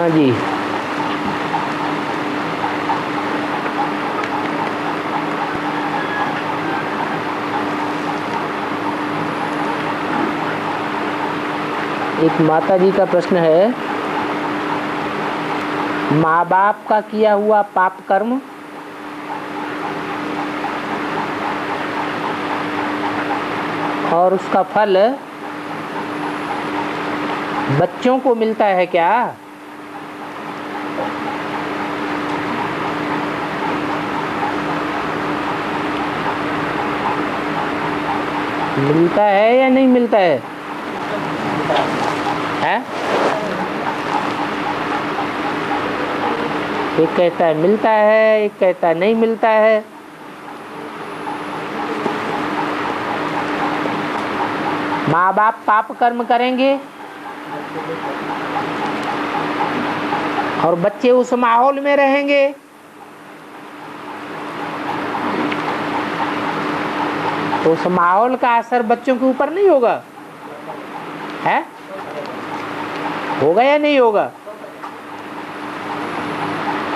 हाँ जी। एक माता जी का प्रश्न है, माँ बाप का किया हुआ पाप कर्म और उसका फल बच्चों को मिलता है क्या? मिलता है या नहीं मिलता है? है? एक कहता है मिलता है, एक कहता है नहीं मिलता है। माँ बाप पाप कर्म करेंगे और बच्चे उस माहौल में रहेंगे, तो उस माहौल का असर बच्चों के ऊपर नहीं होगा? है? होगा या नहीं होगा?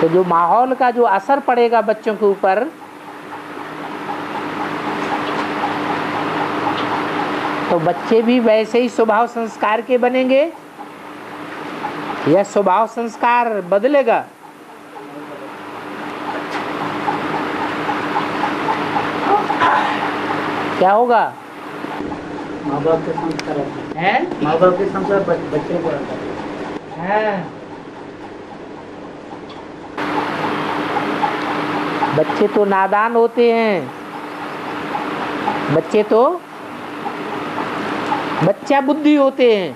तो जो माहौल का जो असर पड़ेगा बच्चों के ऊपर, तो बच्चे भी वैसे ही स्वभाव संस्कार के बनेंगे या स्वभाव संस्कार बदलेगा? क्या होगा? माँ बाप के संस्कार है, माँ बाप के संस्कार बच्चे को है। बच्चे तो नादान होते हैं, बच्चे तो बच्चा बुद्धि होते हैं।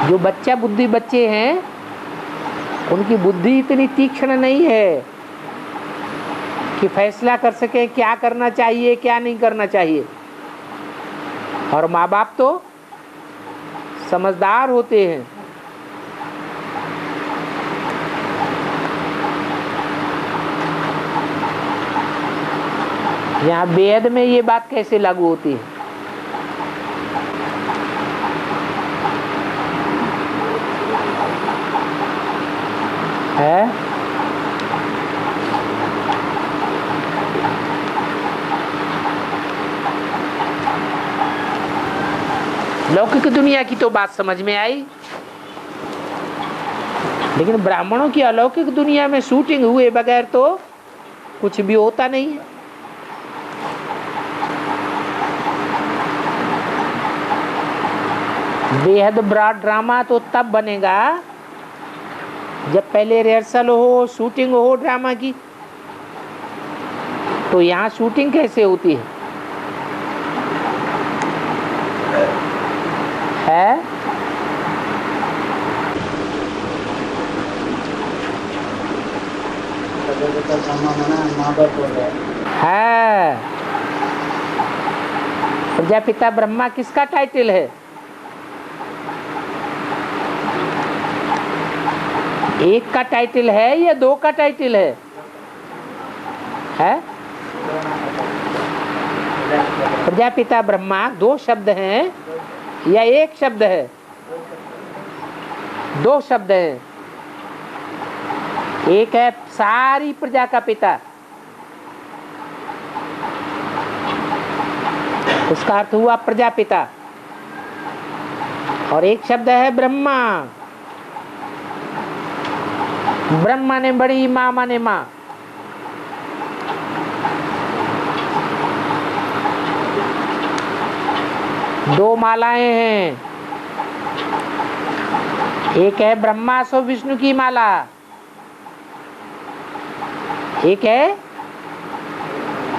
जो बच्चा बुद्धि बच्चे हैं, उनकी बुद्धि इतनी तीक्ष्ण नहीं है कि फैसला कर सके क्या करना चाहिए क्या नहीं करना चाहिए। और माँ बाप तो समझदार होते हैं। यहाँ वेद में ये बात कैसे लागू होती है? है? लौकिक दुनिया की तो बात समझ में आई, लेकिन ब्राह्मणों की अलौकिक दुनिया में शूटिंग हुए बगैर तो कुछ भी होता नहीं है। बेहद ब्रॉड ड्रामा तो तब बनेगा जब पहले रिहर्सल हो, शूटिंग हो ड्रामा की। तो यहाँ शूटिंग कैसे होती है? है? प्रजापिता ब्रह्मा किसका टाइटल है? एक का टाइटल है या दो का टाइटल है? प्रजापिता ब्रह्मा दो शब्द हैं या एक शब्द है? दो शब्द हैं। एक है सारी प्रजा का पिता, उसका अर्थ हुआ प्रजापिता, और एक शब्द है ब्रह्मा। ब्रह्मा ने बड़ी, माँ माने माँ। दो मालाएं हैं, एक है ब्रह्मा सो विष्णु की माला, एक है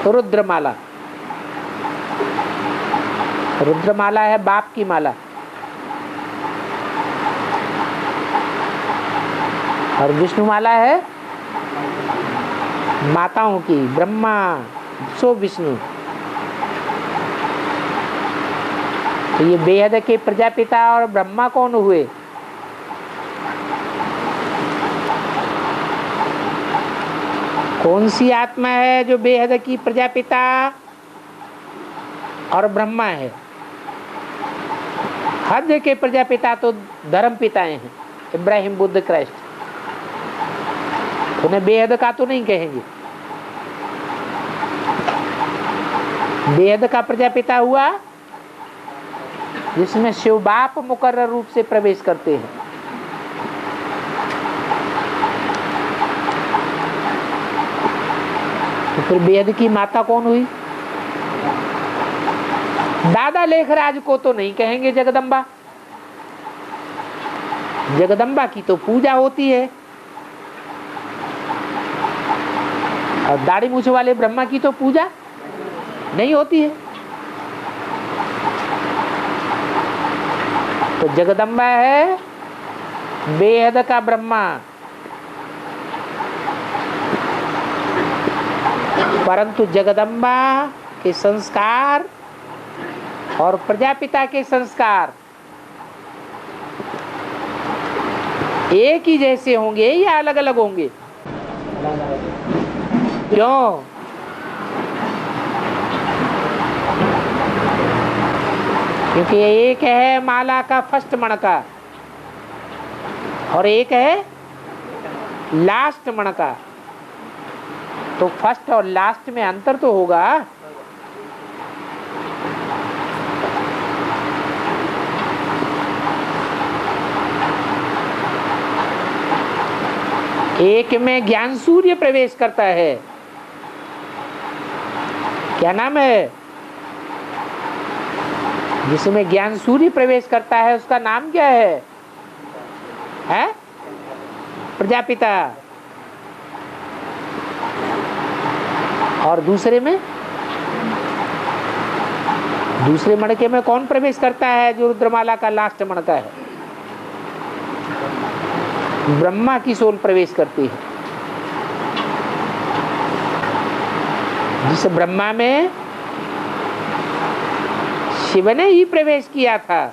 रुद्रमाला। रुद्रमाला है बाप की माला, और विष्णुमाला है माताओं की, ब्रह्मा सो विष्णु। तो ये बेहद के प्रजापिता और ब्रह्मा कौन हुए? कौन सी आत्मा है जो बेहद की प्रजापिता और ब्रह्मा है? हर जगह के प्रजापिता तो धर्म पिताएं हैं, इब्राहिम, बुद्ध, क्राइस्ट। उन्हें बेहद का तो नहीं कहेंगे। बेहद का प्रजापिता हुआ जिसमें शिव बाप मुकर्रर रूप से प्रवेश करते हैं। तो फिर बेहद की माता कौन हुई? दादा लेखराज को तो नहीं कहेंगे जगदम्बा। जगदम्बा की तो पूजा होती है, और दाढ़ी मूछ वाले ब्रह्मा की तो पूजा नहीं होती है। तो जगदम्बा है बेहद का ब्रह्मा, परंतु जगदम्बा के संस्कार और प्रजापिता के संस्कार एक ही जैसे होंगे या अलग अलग होंगे? क्यों? क्योंकि एक है माला का फर्स्ट मणका और एक है लास्ट मणका। तो फर्स्ट और लास्ट में अंतर तो होगा। एक में ज्ञान सूर्य प्रवेश करता है, क्या नाम है? जिसमें ज्ञान सूर्य प्रवेश करता है उसका नाम क्या है? है प्रजापिता। और दूसरे में, दूसरे मणके में कौन प्रवेश करता है जो रुद्रमाला का लास्ट मणका है? ब्रह्मा की सोल प्रवेश करती है। जिस ब्रह्मा में शिव ने ही प्रवेश किया था,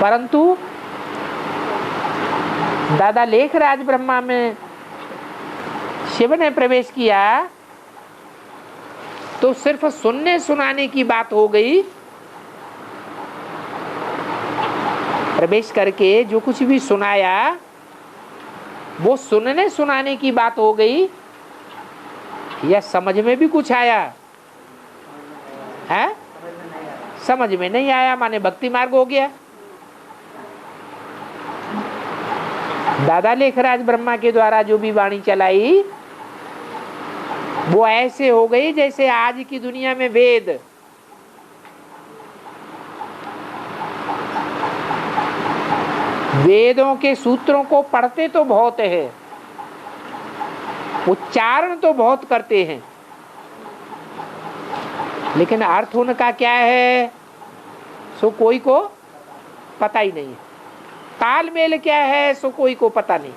परंतु दादा लेखराज ब्रह्मा में शिव ने प्रवेश किया तो सिर्फ सुनने सुनाने की बात हो गई। प्रवेश करके जो कुछ भी सुनाया वो सुनने सुनाने की बात हो गई, या समझ में भी कुछ आया है? समझ में नहीं आया, माने भक्ति मार्ग हो गया। दादा लेखराज ब्रह्मा के द्वारा जो भी वाणी चलाई वो ऐसे हो गई जैसे आज की दुनिया में वेद। वेदों के सूत्रों को पढ़ते तो बहुत है, उच्चारण तो बहुत करते हैं, लेकिन अर्थ उनका क्या है सो कोई को पता ही नहीं है। तालमेल क्या है सो कोई को पता नहीं।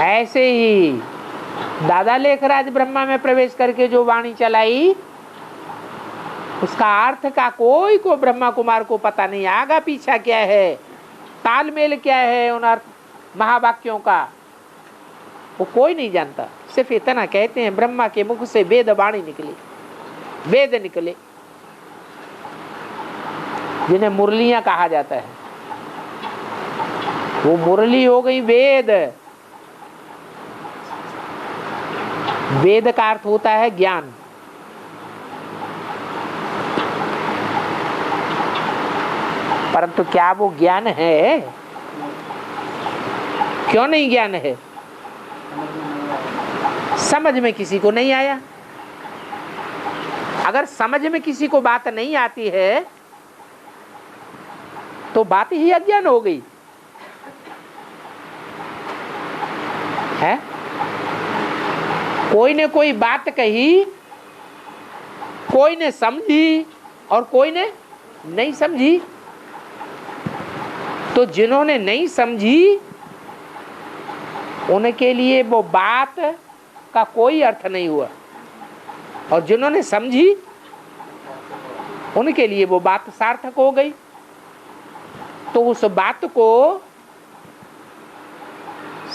ऐसे ही दादा लेखराज ब्रह्मा में प्रवेश करके जो वाणी चलाई उसका अर्थ का कोई को ब्रह्मा कुमार को पता नहीं। आगा पीछा क्या है, तालमेल क्या है उन अर्थ महावाक्यों का, वो कोई नहीं जानता। सिर्फ इतना कहते हैं ब्रह्मा के मुख से वेद वाणी निकली, वेद निकले, जिन्हें मुरलियां कहा जाता है। वो मुरली हो गई वेद। वेद का अर्थ होता है ज्ञान। परंतु क्या वो ज्ञान है? क्यों नहीं ज्ञान है? समझ में किसी को नहीं आया। अगर समझ में किसी को बात नहीं आती है तो बात ही अज्ञान हो गई है। कोई ने कोई बात कही, कोई ने समझी और कोई ने नहीं समझी। तो जिन्होंने नहीं समझी उनके लिए वो बात का कोई अर्थ नहीं हुआ, और जिन्होंने समझी उनके लिए वो बात सार्थक हो गई। तो उस बात को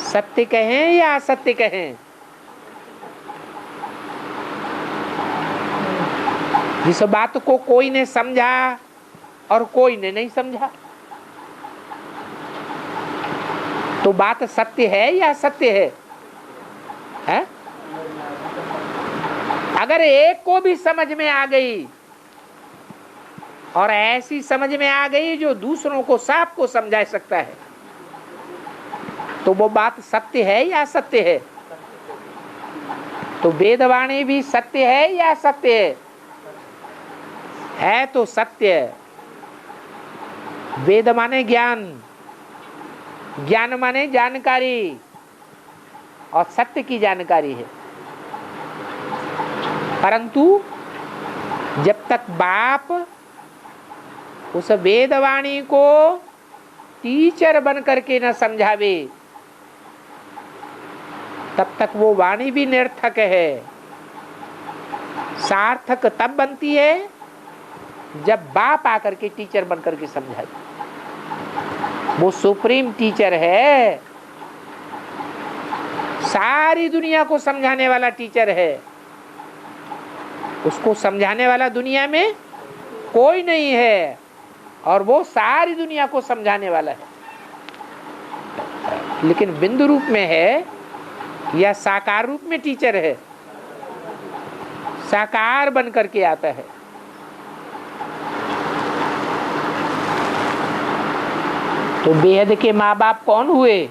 सत्य कहें या असत्य कहें, जिस बात को कोई ने समझा और कोई ने नहीं समझा, तो बात सत्य है या असत्य है? अगर एक को भी समझ में आ गई और ऐसी समझ में आ गई जो दूसरों को साफ को समझा सकता है, तो वो बात सत्य है या असत्य तो वेदवाणी भी सत्य है या असत्य है तो सत्य है। वेद माने ज्ञान, ज्ञान माने जानकारी, और सत्य की जानकारी है। परंतु जब तक बाप उस वेदवाणी को टीचर बन करके न समझावे, तब तक वो वाणी भी निरर्थक है। सार्थक तब बनती है जब बाप आकर के टीचर बन करके समझाए। वो सुप्रीम टीचर है, सारी दुनिया को समझाने वाला टीचर है। उसको समझाने वाला दुनिया में कोई नहीं है, और वो सारी दुनिया को समझाने वाला है। लेकिन बिंदु रूप में है या साकार रूप में टीचर है? साकार बन करके आता है। तो बेहद के माँ बाप कौन हुए?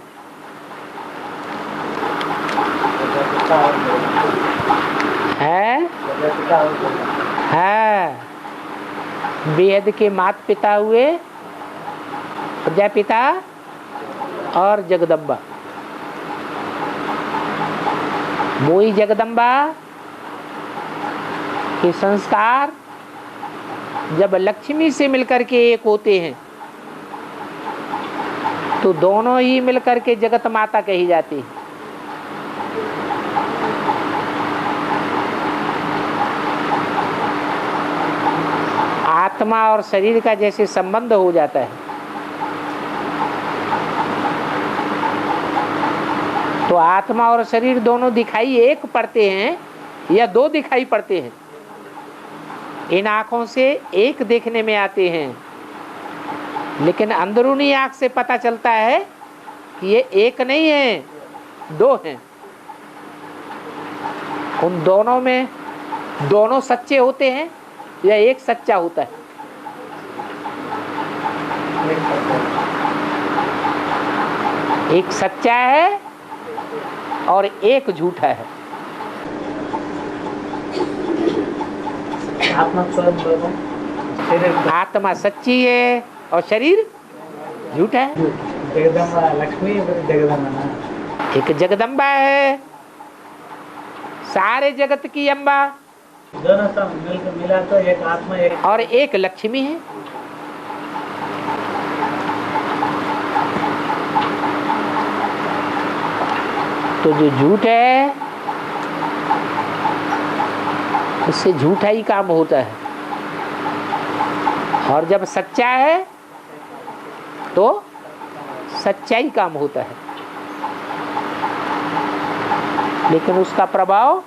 है बेहद के माता पिता हुए प्रजापिता और जगदम्बा। वही जगदम्बा के संस्कार जब लक्ष्मी से मिलकर के एक होते हैं, तो दोनों ही मिलकर के जगत माता कही जाती है। आत्मा और शरीर का जैसे संबंध हो जाता है, तो आत्मा और शरीर दोनों दिखाई एक पड़ते हैं या दो दिखाई पड़ते हैं? इन आंखों से एक देखने में आते हैं, लेकिन अंदरूनी आंख से पता चलता है कि ये एक नहीं है, दो हैं। उन दोनों में दोनों सच्चे होते हैं या एक सच्चा होता है? एक सच्चा है और एक झूठा है। आत्मा सच्ची है और शरीर झूठा है। जगदम्बा लक्ष्मी, जगदम्बा एक जगदम्बा है, सारे जगत की अम्बा, दोनों सब मिला तो एक आत्मा, एक और एक लक्ष्मी है। तो जो झूठ है उससे झूठा ही काम होता है, और जब सच्चा है तो सच्चा ही काम होता है। लेकिन उसका प्रभाव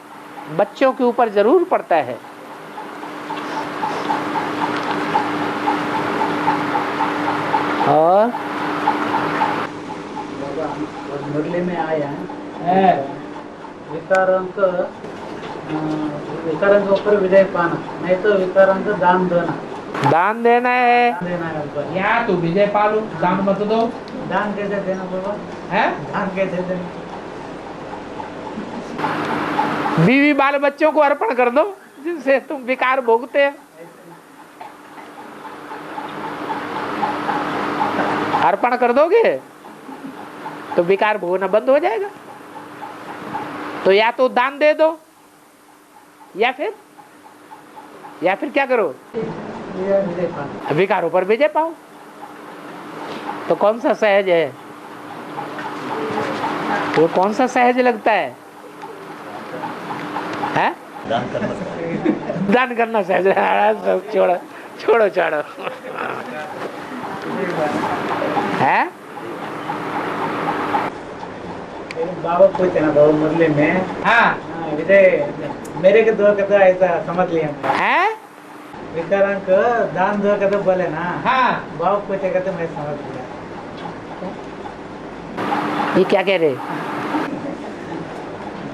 बच्चों के ऊपर जरूर पड़ता है। और मुरली में आया है विकारांक, विकारांक ऊपर विजय पाना, नहीं तो विकारांक दान देना। दान देना है, देना है ऊपर। या तो विजय पालो, दान मत दो। दान कैसे देना बाबा? है दान कैसे देना? बीवी बाल बच्चों को अर्पण कर दो जिनसे तुम विकार भोगते हो। अर्पण कर दोगे तो विकार भोगना बंद हो जाएगा। तो या तो दान दे दो या फिर क्या करो, विकारों पर विजय पाओ। तो कौन सा सहज है? वो कौन सा सहज लगता है? है? दान करना सहज है। छोड़ो छोड़ो छोड़ो। है बाबा पूछे ना बाबा मुरली में, हाँ विजय मेरे के दो कहता ऐसा समझ लिया है। विकरांक दान दो कहते बोले ना, हाँ, भाव पूछे कहते मैं समझ लिया। ये क्या कह रहे?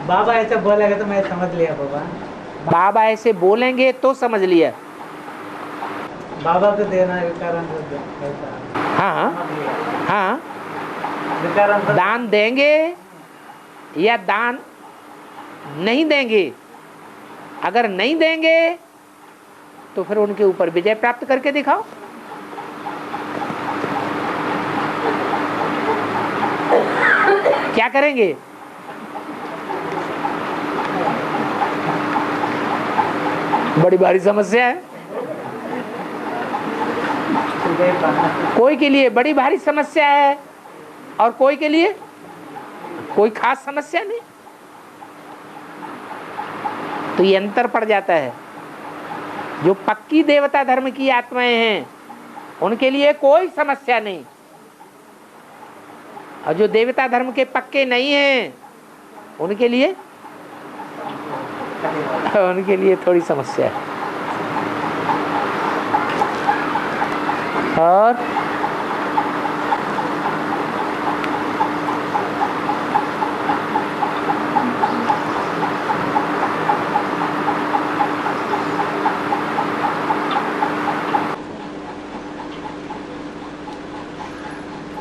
बाबा ऐसे बोलेगा तो मैं समझ लिया बाबा। बाबा ऐसे बोलेंगे तो समझ लिया। बाबा को देना विकरांक ऐसा हाँ समझ लिया। हाँ, विकरांक दान देंगे या दान नहीं देंगे। अगर नहीं देंगे तो फिर उनके ऊपर विजय प्राप्त करके दिखाओ। क्या करेंगे? बड़ी भारी समस्या है। कोई के लिए बड़ी भारी समस्या है और कोई के लिए कोई खास समस्या नहीं। तो ये अंतर पड़ जाता है। जो पक्की देवता धर्म की आत्माएं हैं उनके लिए कोई समस्या नहीं, और जो देवता धर्म के पक्के नहीं हैं उनके लिए थोड़ी समस्या है। और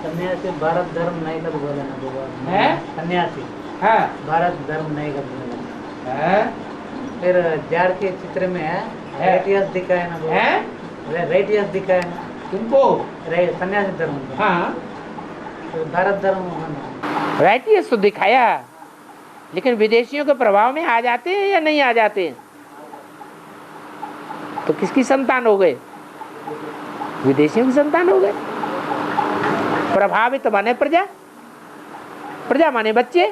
सन्यासी भारत धर्म नहीं कर बोले ना बाबा है? सन्यासी हाँ, भारत धर्म नहीं कर बोले। है? फिर जाड़ के चित्र में राइटियस दिखाए ना बाबा, राइटियस दिखाए ना तुमको सन्यासी धर्म का। हाँ, तो भारत धर्म होना राइटियस तो दिखाया, लेकिन विदेशियों के प्रभाव में आ जाते हैं या नहीं आ जाते हैं? तो किसकी संतान हो गए? विदेशियों की संतान हो गए। प्रभावित माने प्रजा, प्रजा माने बच्चे।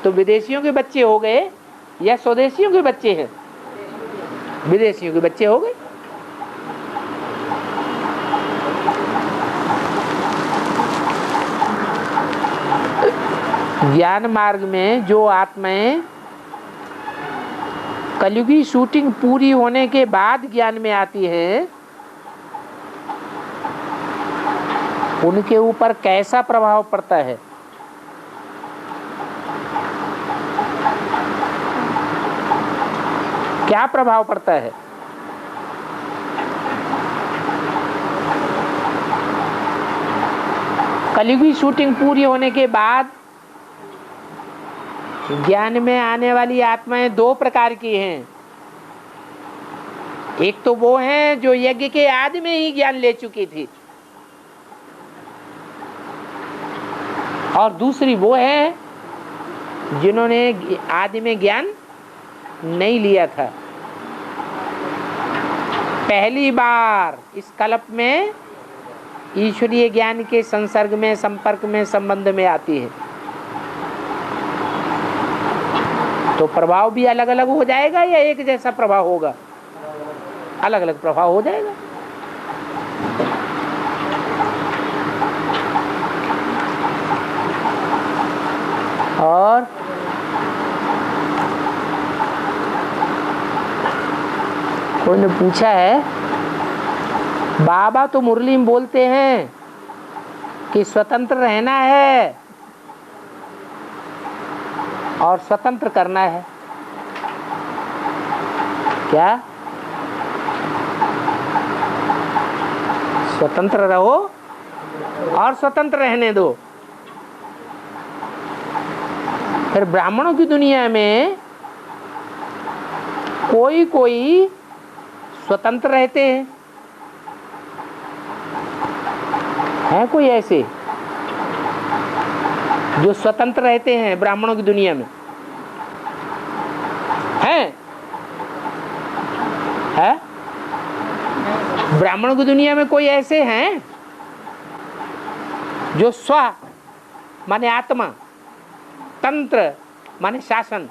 तो विदेशियों के बच्चे हो गए या स्वदेशियों के बच्चे हैं? विदेशियों के बच्चे हो गए। ज्ञान मार्ग में जो आत्माएं कलयुगी शूटिंग पूरी होने के बाद ज्ञान में आती है, उनके ऊपर कैसा प्रभाव पड़ता है? क्या प्रभाव पड़ता है? कलयुगी शूटिंग पूरी होने के बाद ज्ञान में आने वाली आत्माएं दो प्रकार की हैं। एक तो वो हैं जो यज्ञ के आदि में ही ज्ञान ले चुकी थी, और दूसरी वो है जिन्होंने आदि में ज्ञान नहीं लिया था। पहली बार इस कल्प में ईश्वरीय ज्ञान के संसर्ग में, संपर्क में, संबंध में आती है। तो प्रभाव भी अलग अलग हो जाएगा या एक जैसा प्रभाव होगा? अलग अलग प्रभाव हो जाएगा। और कोई ने पूछा है, बाबा तो मुरली में बोलते हैं कि स्वतंत्र रहना है और स्वतंत्र करना है, क्या? स्वतंत्र रहो और स्वतंत्र रहने दो। फिर ब्राह्मणों की दुनिया में कोई कोई स्वतंत्र रहते हैं, है कोई ऐसे जो स्वतंत्र रहते हैं ब्राह्मणों की दुनिया में? है ब्राह्मणों की दुनिया में कोई ऐसे हैं जो स्व माने आत्मा, तंत्र माने शासन,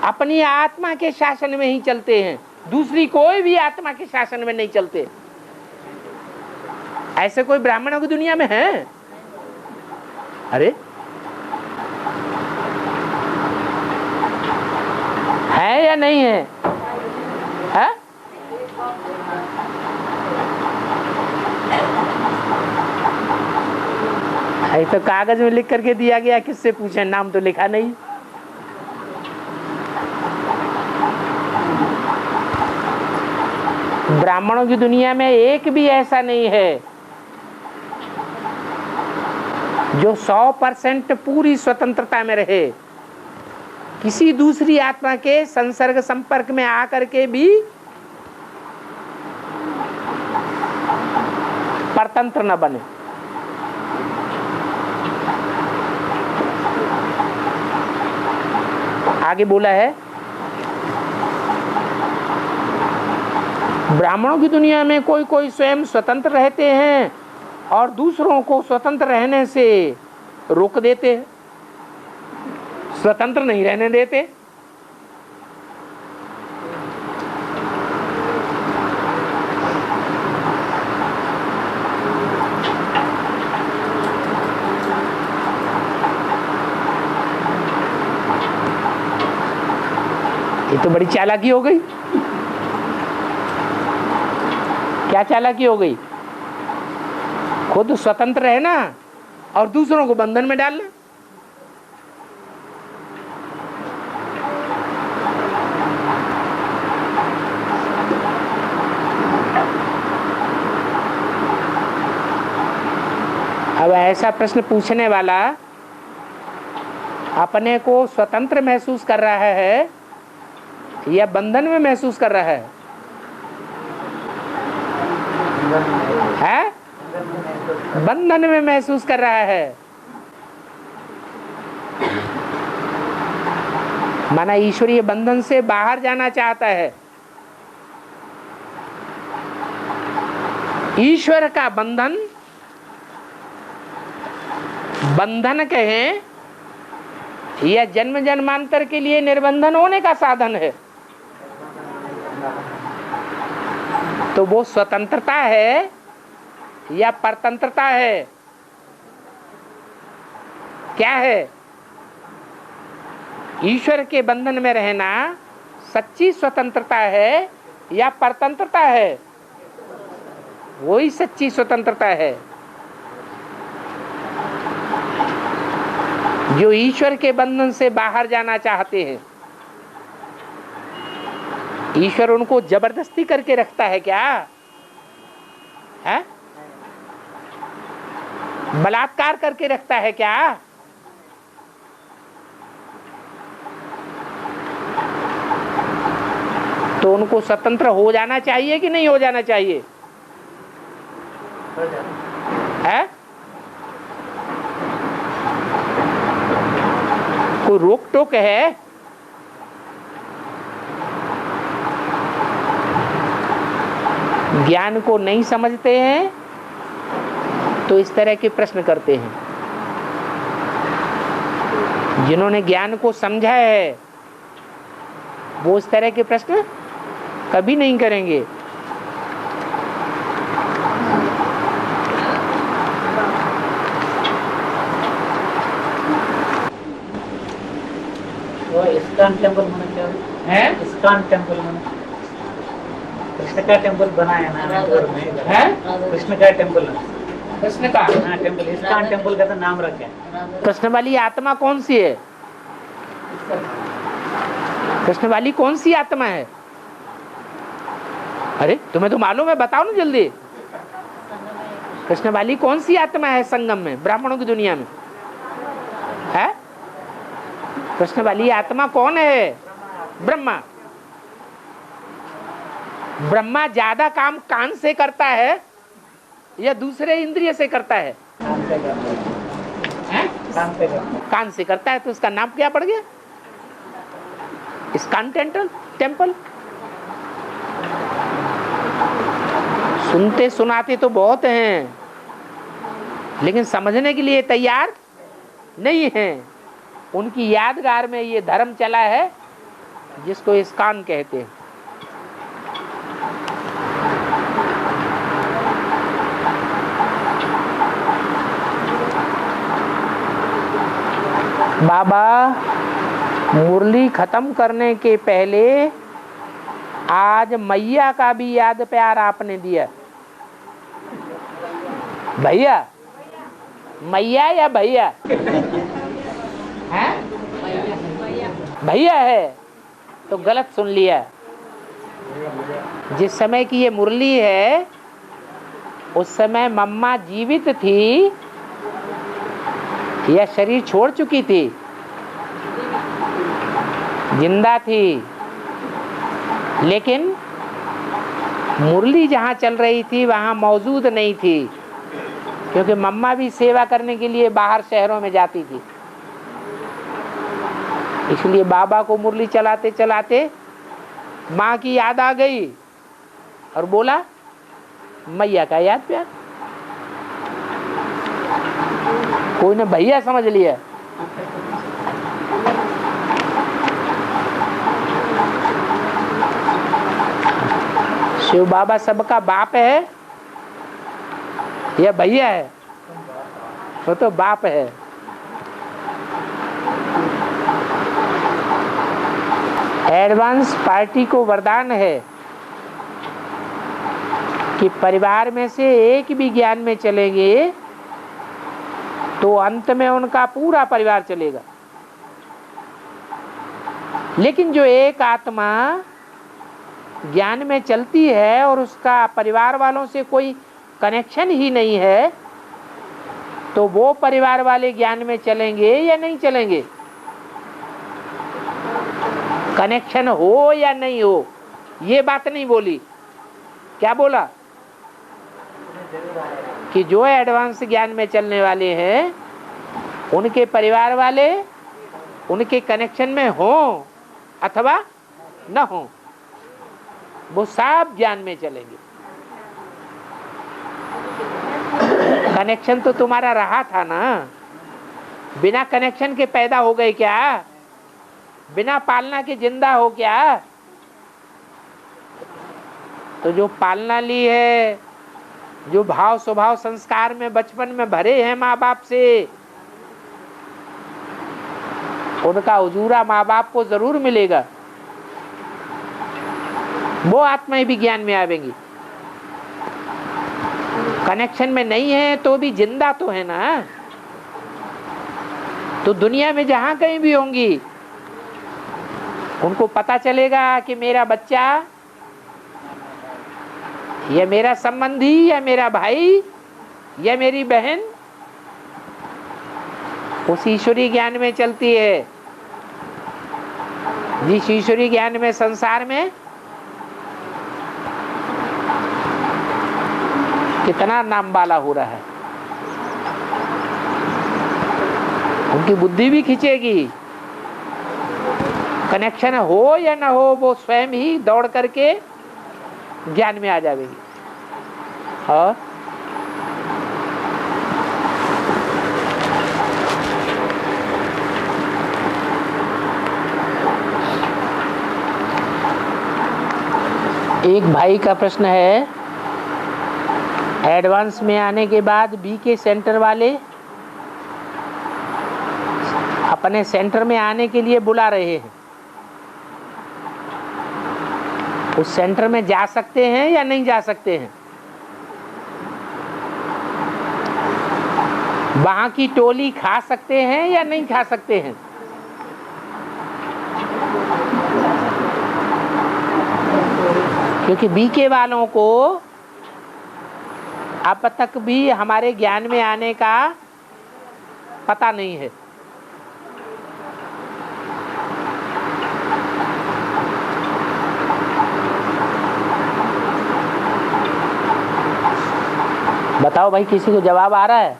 अपनी आत्मा के शासन में ही चलते हैं, दूसरी कोई भी आत्मा के शासन में नहीं चलते? ऐसे कोई ब्राह्मणों की दुनिया में है? अरे है या नहीं है? ये तो कागज में लिख करके दिया गया, किससे पूछे, नाम तो लिखा नहीं। ब्राह्मणों की दुनिया में एक भी ऐसा नहीं है जो 100% पूरी स्वतंत्रता में रहे, किसी दूसरी आत्मा के संसर्ग संपर्क में आकर के भी परतंत्र न बने। आगे बोला है, ब्राह्मणों की दुनिया में कोई कोई स्वयं स्वतंत्र रहते हैं और दूसरों को स्वतंत्र रहने से रोक देते हैं, स्वतंत्र नहीं रहने देते। ये तो बड़ी चालाकी हो गई। क्या चालाकी हो गई? खुद स्वतंत्र रहना और दूसरों को बंधन में डालना। अब ऐसा प्रश्न पूछने वाला अपने को स्वतंत्र महसूस कर रहा है या बंधन में महसूस कर रहा है? बंधन में महसूस कर रहा है। माना ईश्वरीय बंधन से बाहर जाना चाहता है। ईश्वर का बंधन, बंधन कहें या जन्म जन्मांतर के लिए निर्बंधन होने का साधन है, तो वो स्वतंत्रता है या परतंत्रता है? क्या है? ईश्वर के बंधन में रहना सच्ची स्वतंत्रता है या परतंत्रता है? वही सच्ची स्वतंत्रता है जो ईश्वर के बंधन से बाहर जाना चाहते हैं। ईश्वर उनको जबरदस्ती करके रखता है क्या? है? बलात्कार करके रखता है क्या? तो उनको स्वतंत्र हो जाना चाहिए कि नहीं हो जाना चाहिए? है? कोई रोक टोक है? ज्ञान को नहीं समझते हैं तो इस तरह के प्रश्न करते हैं। जिन्होंने ज्ञान को समझा है वो इस तरह के प्रश्न कभी नहीं करेंगे। वो इस्कॉन टेम्पल में क्या है? इस्कॉन टेम्पल में कृष्ण का टेम्पल बनाया ना इंदौर में है। कृष्ण का टेम्पल, कृष्ण का टेम्पल, इस्कॉन टेम्पल का तो नाम रखे। कृष्ण वाली आत्मा कौन सी है? कृष्ण वाली कौन सी आत्मा है? अरे तुम्हें तो मालूम है, बताओ ना जल्दी। कृष्ण वाली कौन सी आत्मा है संगम में, ब्राह्मणों की दुनिया में? है? कृष्ण वाली आत्मा कौन है? ब्रह्मा। ब्रह्मा ज्यादा काम कान से करता है या दूसरे इंद्रिय से करता है? कान से करता है। तो उसका नाम क्या पड़ गया? ISKCON temple. सुनते सुनाते तो बहुत हैं लेकिन समझने के लिए तैयार नहीं हैं। उनकी यादगार में ये धर्म चला है जिसको इस्कॉन कहते हैं। बाबा मुरली खत्म करने के पहले आज मैया का भी याद प्यार आपने दिया। भैया मैया या भैया? हैं? भैया है तो गलत सुन लिया। जिस समय की ये मुरली है उस समय मम्मा जीवित थी या शरीर छोड़ चुकी थी? जिंदा थी, लेकिन मुरली जहाँ चल रही थी वहाँ मौजूद नहीं थी, क्योंकि मम्मा भी सेवा करने के लिए बाहर शहरों में जाती थी। इसलिए बाबा को मुरली चलाते चलाते माँ की याद आ गई और बोला मैया का याद प्यार। कोई ने भैया समझ लिया। शिव बाबा सबका बाप है या भैया है? वो तो बाप है। एडवांस पार्टी को वरदान है कि परिवार में से एक भी ज्ञान में चलेंगे तो अंत में उनका पूरा परिवार चलेगा। लेकिन जो एक आत्मा ज्ञान में चलती है और उसका परिवार वालों से कोई कनेक्शन ही नहीं है, तो वो परिवार वाले ज्ञान में चलेंगे या नहीं चलेंगे? कनेक्शन हो या नहीं हो, ये बात नहीं बोली। क्या बोला? कि जो एडवांस ज्ञान में चलने वाले हैं उनके परिवार वाले उनके कनेक्शन में हो अथवा न हो, वो सब ज्ञान में चलेंगे। कनेक्शन तो तुम्हारा रहा था ना, बिना कनेक्शन के पैदा हो गए क्या? बिना पालना के जिंदा हो क्या? तो जो पालना ली है, जो भाव स्वभाव संस्कार में बचपन में भरे हैं माँ बाप से, उनका उजूरा माँ बाप को जरूर मिलेगा। वो आत्माएं भी ज्ञान में आवेंगी। कनेक्शन में नहीं है तो भी जिंदा तो है ना। तो दुनिया में जहां कहीं भी होंगी उनको पता चलेगा कि मेरा बच्चा या मेरा संबंधी या मेरा भाई या मेरी बहन उस ईश्वरी ज्ञान में चलती है, जिस ईश्वरी ज्ञान में संसार में कितना नाम वाला हो रहा है। उनकी बुद्धि भी खींचेगी। कनेक्शन हो या ना हो, वो स्वयं ही दौड़ करके ज्ञान में आ जाएगी। और एक भाई का प्रश्न है, एडवांस में आने के बाद बी के सेंटर वाले अपने सेंटर में आने के लिए बुला रहे हैं, उस सेंटर में जा सकते हैं या नहीं जा सकते हैं? वहां की टोली खा सकते हैं या नहीं खा सकते हैं? क्योंकि बीके वालों को अब तक भी हमारे ज्ञान में आने का पता नहीं है। बताओ भाई, किसी को जवाब आ रहा है?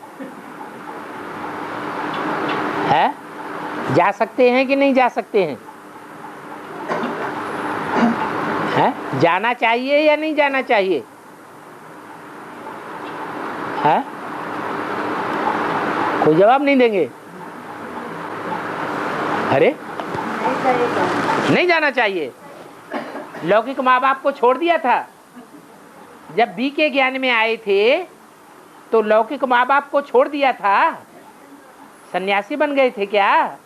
जा सकते हैं कि नहीं जा सकते हैं? जाना चाहिए या नहीं जाना चाहिए? कोई जवाब नहीं देंगे। अरे नहीं जाना चाहिए। लौकिक माँ बाप को छोड़ दिया था। जब बी के ज्ञान में आए थे तो लौकिक माँ बाप को छोड़ दिया था। सन्यासी बन गए थे क्या?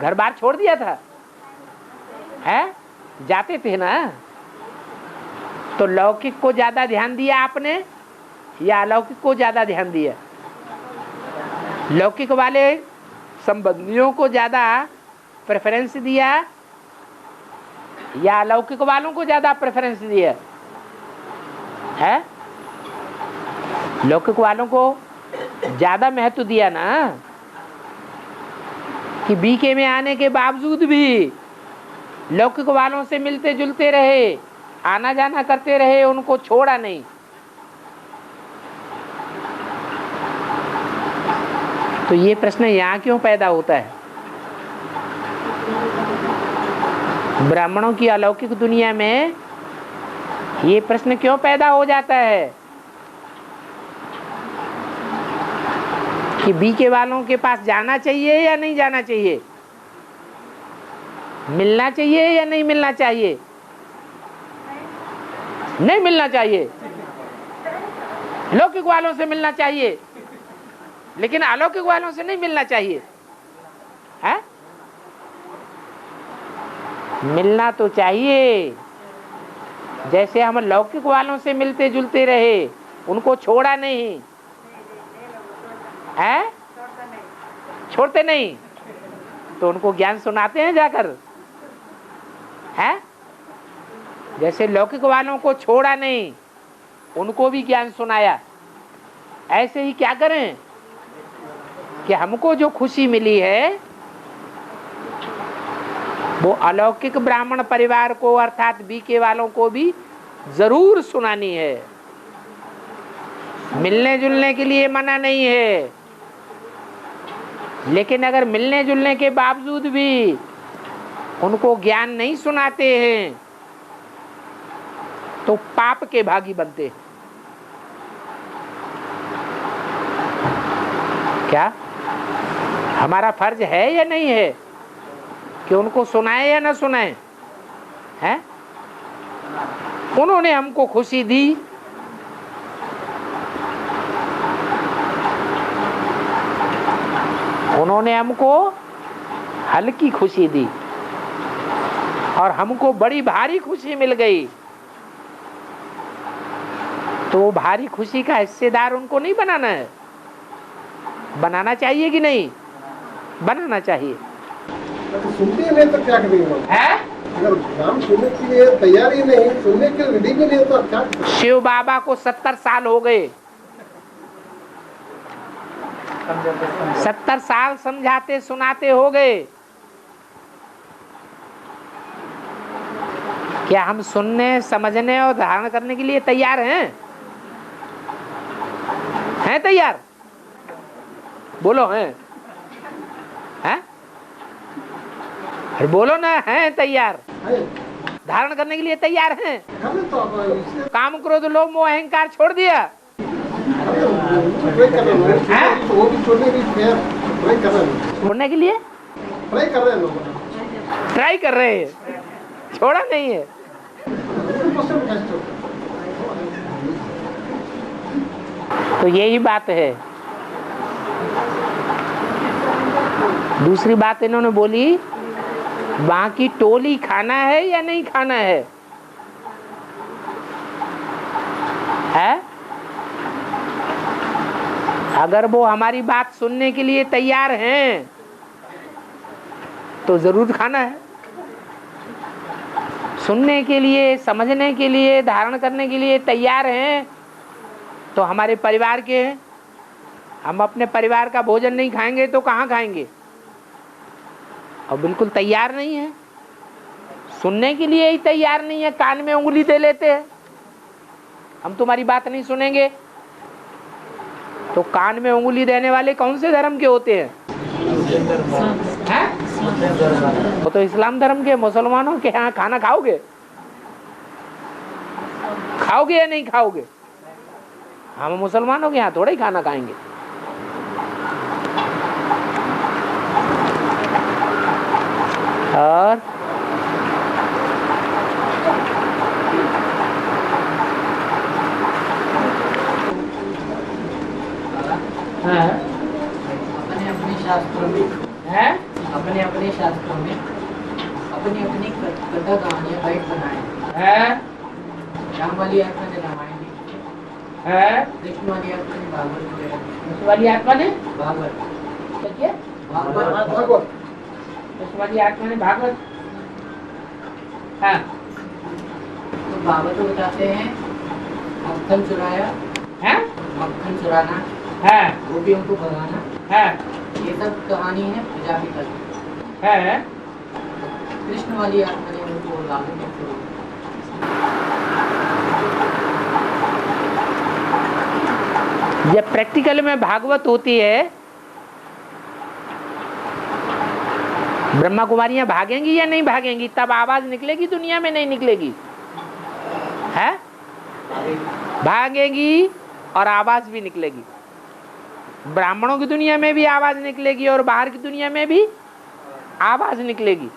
घर बार छोड़ दिया था? जाते थे ना। तो लौकिक को ज्यादा ध्यान दिया आपने या अलौकिक को ज्यादा ध्यान दिया? लौकिक वाले संबंधियों को ज्यादा प्रेफरेंस दिया या अलौकिक वालों को ज्यादा प्रेफरेंस दिया है? लौकिक वालों को ज्यादा महत्व दिया ना, कि बीके में आने के बावजूद भी लौकिक वालों से मिलते जुलते रहे, आना जाना करते रहे, उनको छोड़ा नहीं। तो ये प्रश्न यहाँ क्यों पैदा होता है? ब्राह्मणों की अलौकिक दुनिया में ये प्रश्न क्यों पैदा हो जाता है कि बीके वालों के पास जाना चाहिए या नहीं जाना चाहिए, मिलना चाहिए या नहीं मिलना चाहिए? नहीं मिलना चाहिए। लौकिक वालों से मिलना चाहिए, लेकिन अलौकिक वालों से नहीं मिलना चाहिए है? मिलना तो चाहिए। जैसे हम लौकिक वालों से मिलते जुलते रहे, उनको छोड़ा नहीं है, छोड़ते नहीं, तो उनको ज्ञान सुनाते हैं जाकर है। जैसे लौकिक वालों को छोड़ा नहीं, उनको भी ज्ञान सुनाया। ऐसे ही क्या करें कि हमको जो खुशी मिली है वो अलौकिक ब्राह्मण परिवार को अर्थात बीके वालों को भी जरूर सुनानी है। मिलने जुलने के लिए मना नहीं है, लेकिन अगर मिलने जुलने के बावजूद भी उनको ज्ञान नहीं सुनाते हैं तो पाप के भागी बनते हैं। क्या हमारा फर्ज है या नहीं है कि उनको सुनाए या ना सुनाए हैं? उन्होंने हमको खुशी दी, उन्होंने हमको हल्की खुशी दी और हमको बड़ी भारी खुशी मिल गई, तो भारी खुशी का हिस्सेदार उनको नहीं बनाना है? बनाना चाहिए कि नहीं? बनाना चाहिए। तो सुनते नहीं तो क्या करेंगे? अगर नाम सुनने के लिए तैयार ही नहीं, सुनने के लिए रेडी भी नहीं तो क्या? शिव बाबा को 70 साल हो गए, 70 साल समझाते सुनाते हो गए। क्या हम सुनने समझने और धारण करने के लिए तैयार हैं? हैं तैयार? बोलो हैं? हैं? अरे बोलो ना, हैं तैयार? धारण करने के लिए तैयार हैं? काम क्रोध लोभ मोह अहंकार छोड़ दिया? छोड़ने के लिए ट्राई कर रहे हैं, छोड़ा नहीं है। तो यही बात है। दूसरी बात इन्होंने बोली, वहां की टोली खाना है या नहीं खाना है? अगर वो हमारी बात सुनने के लिए तैयार हैं तो जरूर खाना है। सुनने के लिए, समझने के लिए, धारण करने के लिए तैयार हैं तो हमारे परिवार के हैं। हम अपने परिवार का भोजन नहीं खाएंगे तो कहाँ खाएंगे? और बिल्कुल तैयार नहीं है, सुनने के लिए ही तैयार नहीं है, कान में उंगली दे लेते हैं, हम तुम्हारी बात नहीं सुनेंगे। तो कान में उंगली देने वाले कौन से धर्म के होते हैं? वो तो इस्लाम धर्म के। मुसलमानों के यहाँ खाना खाओगे? खाओगे या नहीं खाओगे? हम मुसलमानों के यहाँ थोड़ा ही खाना खाएंगे। और अपने अपने शास्त्रों में है, अपने अपने शास्त्रों में अपनी अपनी कथा कहानियां गाइड बनाए हैं। राम वाली आत्मा ने रामायण लिखी है, कृष्ण वाली आत्मा ने भागवत, कृष्ण वाली आत्मा ने भागवत, देखिए भागवत भागवत कृष्णवादी आत्मा ने भागवत। हाँ तो भागवत में बताते हैं मक्खन चुराया, हाँ मक्खन चुराना, हाँ गोपियों को भगाना, हाँ ये सब कहानी है प्रजापिता की। है। कृष्ण वाली आत्मा ने उनको लागू करते हुए जब प्रैक्टिकल में भागवत होती है, ब्रह्मा कुमारियां भागेंगी या नहीं भागेंगी? तब आवाज निकलेगी, दुनिया में नहीं निकलेगी है? भागेगी और आवाज भी निकलेगी। ब्राह्मणों की दुनिया में भी आवाज निकलेगी और बाहर की दुनिया में भी आवाज निकलेगी।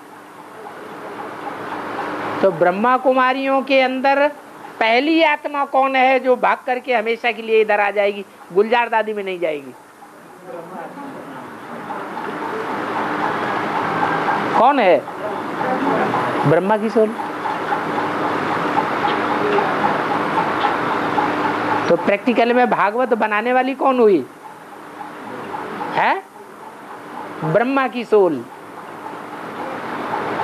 तो ब्रह्मा कुमारियों के अंदर पहली आत्मा कौन है जो भाग करके हमेशा के लिए इधर आ जाएगी, गुलजार दादी में नहीं जाएगी? कौन है? ब्रह्मा की सोल। तो प्रैक्टिकल में भागवत बनाने वाली कौन हुई है? ब्रह्मा की सोल।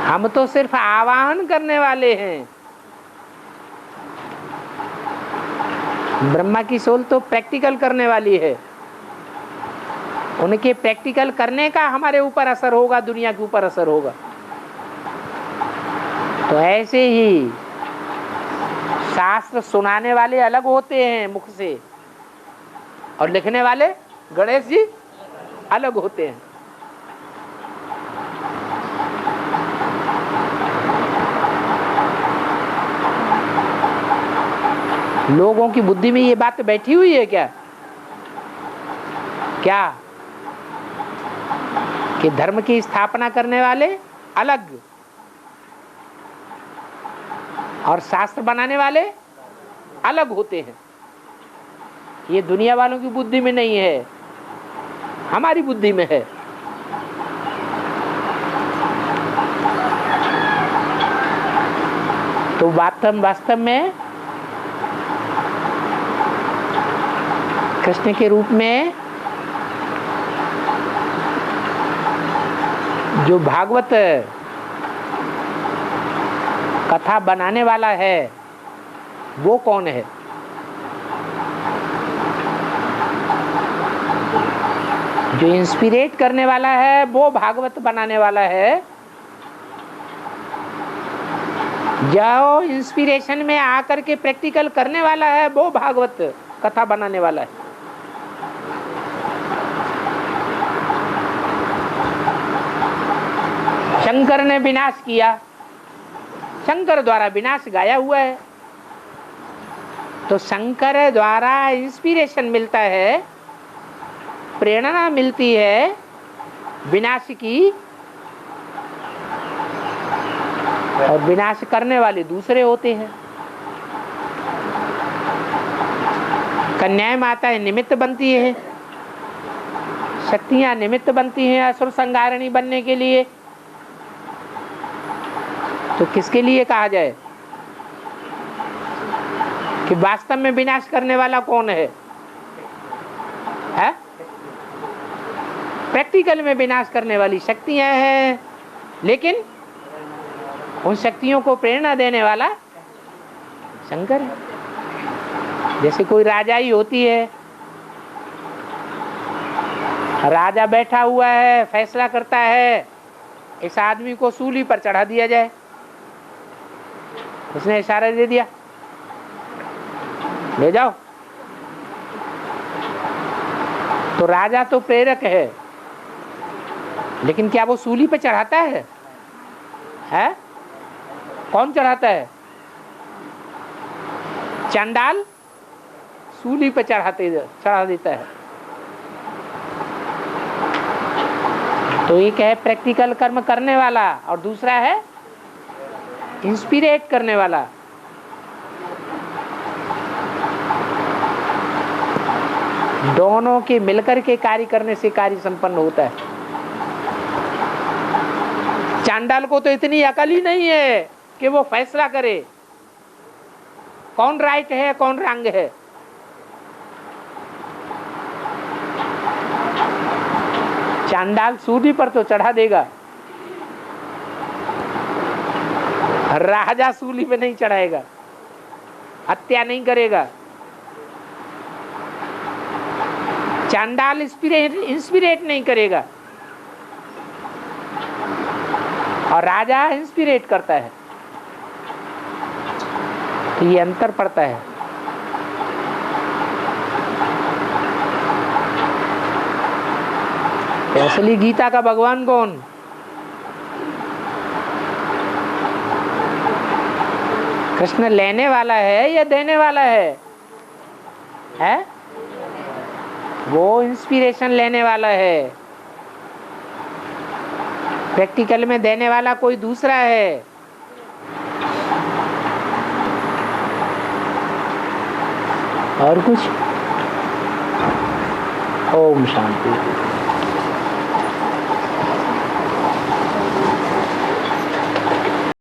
हम तो सिर्फ आवाहन करने वाले हैं। ब्रह्मा की सोल तो प्रैक्टिकल करने वाली है। उनके प्रैक्टिकल करने का हमारे ऊपर असर होगा, दुनिया के ऊपर असर होगा। तो ऐसे ही शास्त्र सुनाने वाले अलग होते हैं मुख से, और लिखने वाले गणेश जी अलग होते हैं। लोगों की बुद्धि में ये बात बैठी हुई है क्या कि धर्म की स्थापना करने वाले अलग और शास्त्र बनाने वाले अलग होते हैं? ये दुनिया वालों की बुद्धि में नहीं है, हमारी बुद्धि में है। तो वास्तव में कृष्ण के रूप में जो भागवत कथा बनाने वाला है वो कौन है? जो इंस्पिरेट करने वाला है वो भागवत बनाने वाला है। जो इंस्पिरेशन में आकर के प्रैक्टिकल करने वाला है वो भागवत कथा बनाने वाला है। शंकर ने विनाश किया, शंकर द्वारा विनाश गाया हुआ है। तो शंकर द्वारा इंस्पिरेशन मिलता है, प्रेरणा मिलती है विनाश की, और विनाश करने वाले दूसरे होते हैं। कन्याएं माताएं निमित्त बनती है, शक्तियां निमित्त बनती हैं असुर संहारिणी बनने के लिए। तो किसके लिए कहा जाए कि वास्तव में विनाश करने वाला कौन है? प्रैक्टिकल में विनाश करने वाली शक्तियां हैं, लेकिन उन शक्तियों को प्रेरणा देने वाला शंकर है। जैसे कोई राजाई होती है, राजा बैठा हुआ है, फैसला करता है इस आदमी को सूली पर चढ़ा दिया जाए। उसने इशारा दे दिया, ले जाओ। तो राजा तो प्रेरक है, लेकिन क्या वो सूली पे चढ़ाता है? कौन चढ़ाता है? चंडाल सूली पे चढ़ा देता है। तो एक है प्रैक्टिकल कर्म करने वाला और दूसरा है इंस्पिरेट करने वाला। दोनों के मिलकर के कार्य करने से कार्य संपन्न होता है। चांडाल को तो इतनी अकल ही नहीं है कि वो फैसला करे कौन राइट है कौन रॉन्ग है। चांडाल सूली पर तो चढ़ा देगा, राजा सूली पे नहीं चढ़ाएगा, हत्या नहीं करेगा। चांडाल इंस्पिरेट नहीं करेगा और राजा इंस्पिरेट करता है। तो ये अंतर पड़ता है। तो असली गीता का भगवान कौन? कृष्ण लेने वाला है या देने वाला है? वो इंस्पिरेशन लेने वाला है, प्रैक्टिकल में देने वाला कोई दूसरा है। और कुछ? ओम शांति।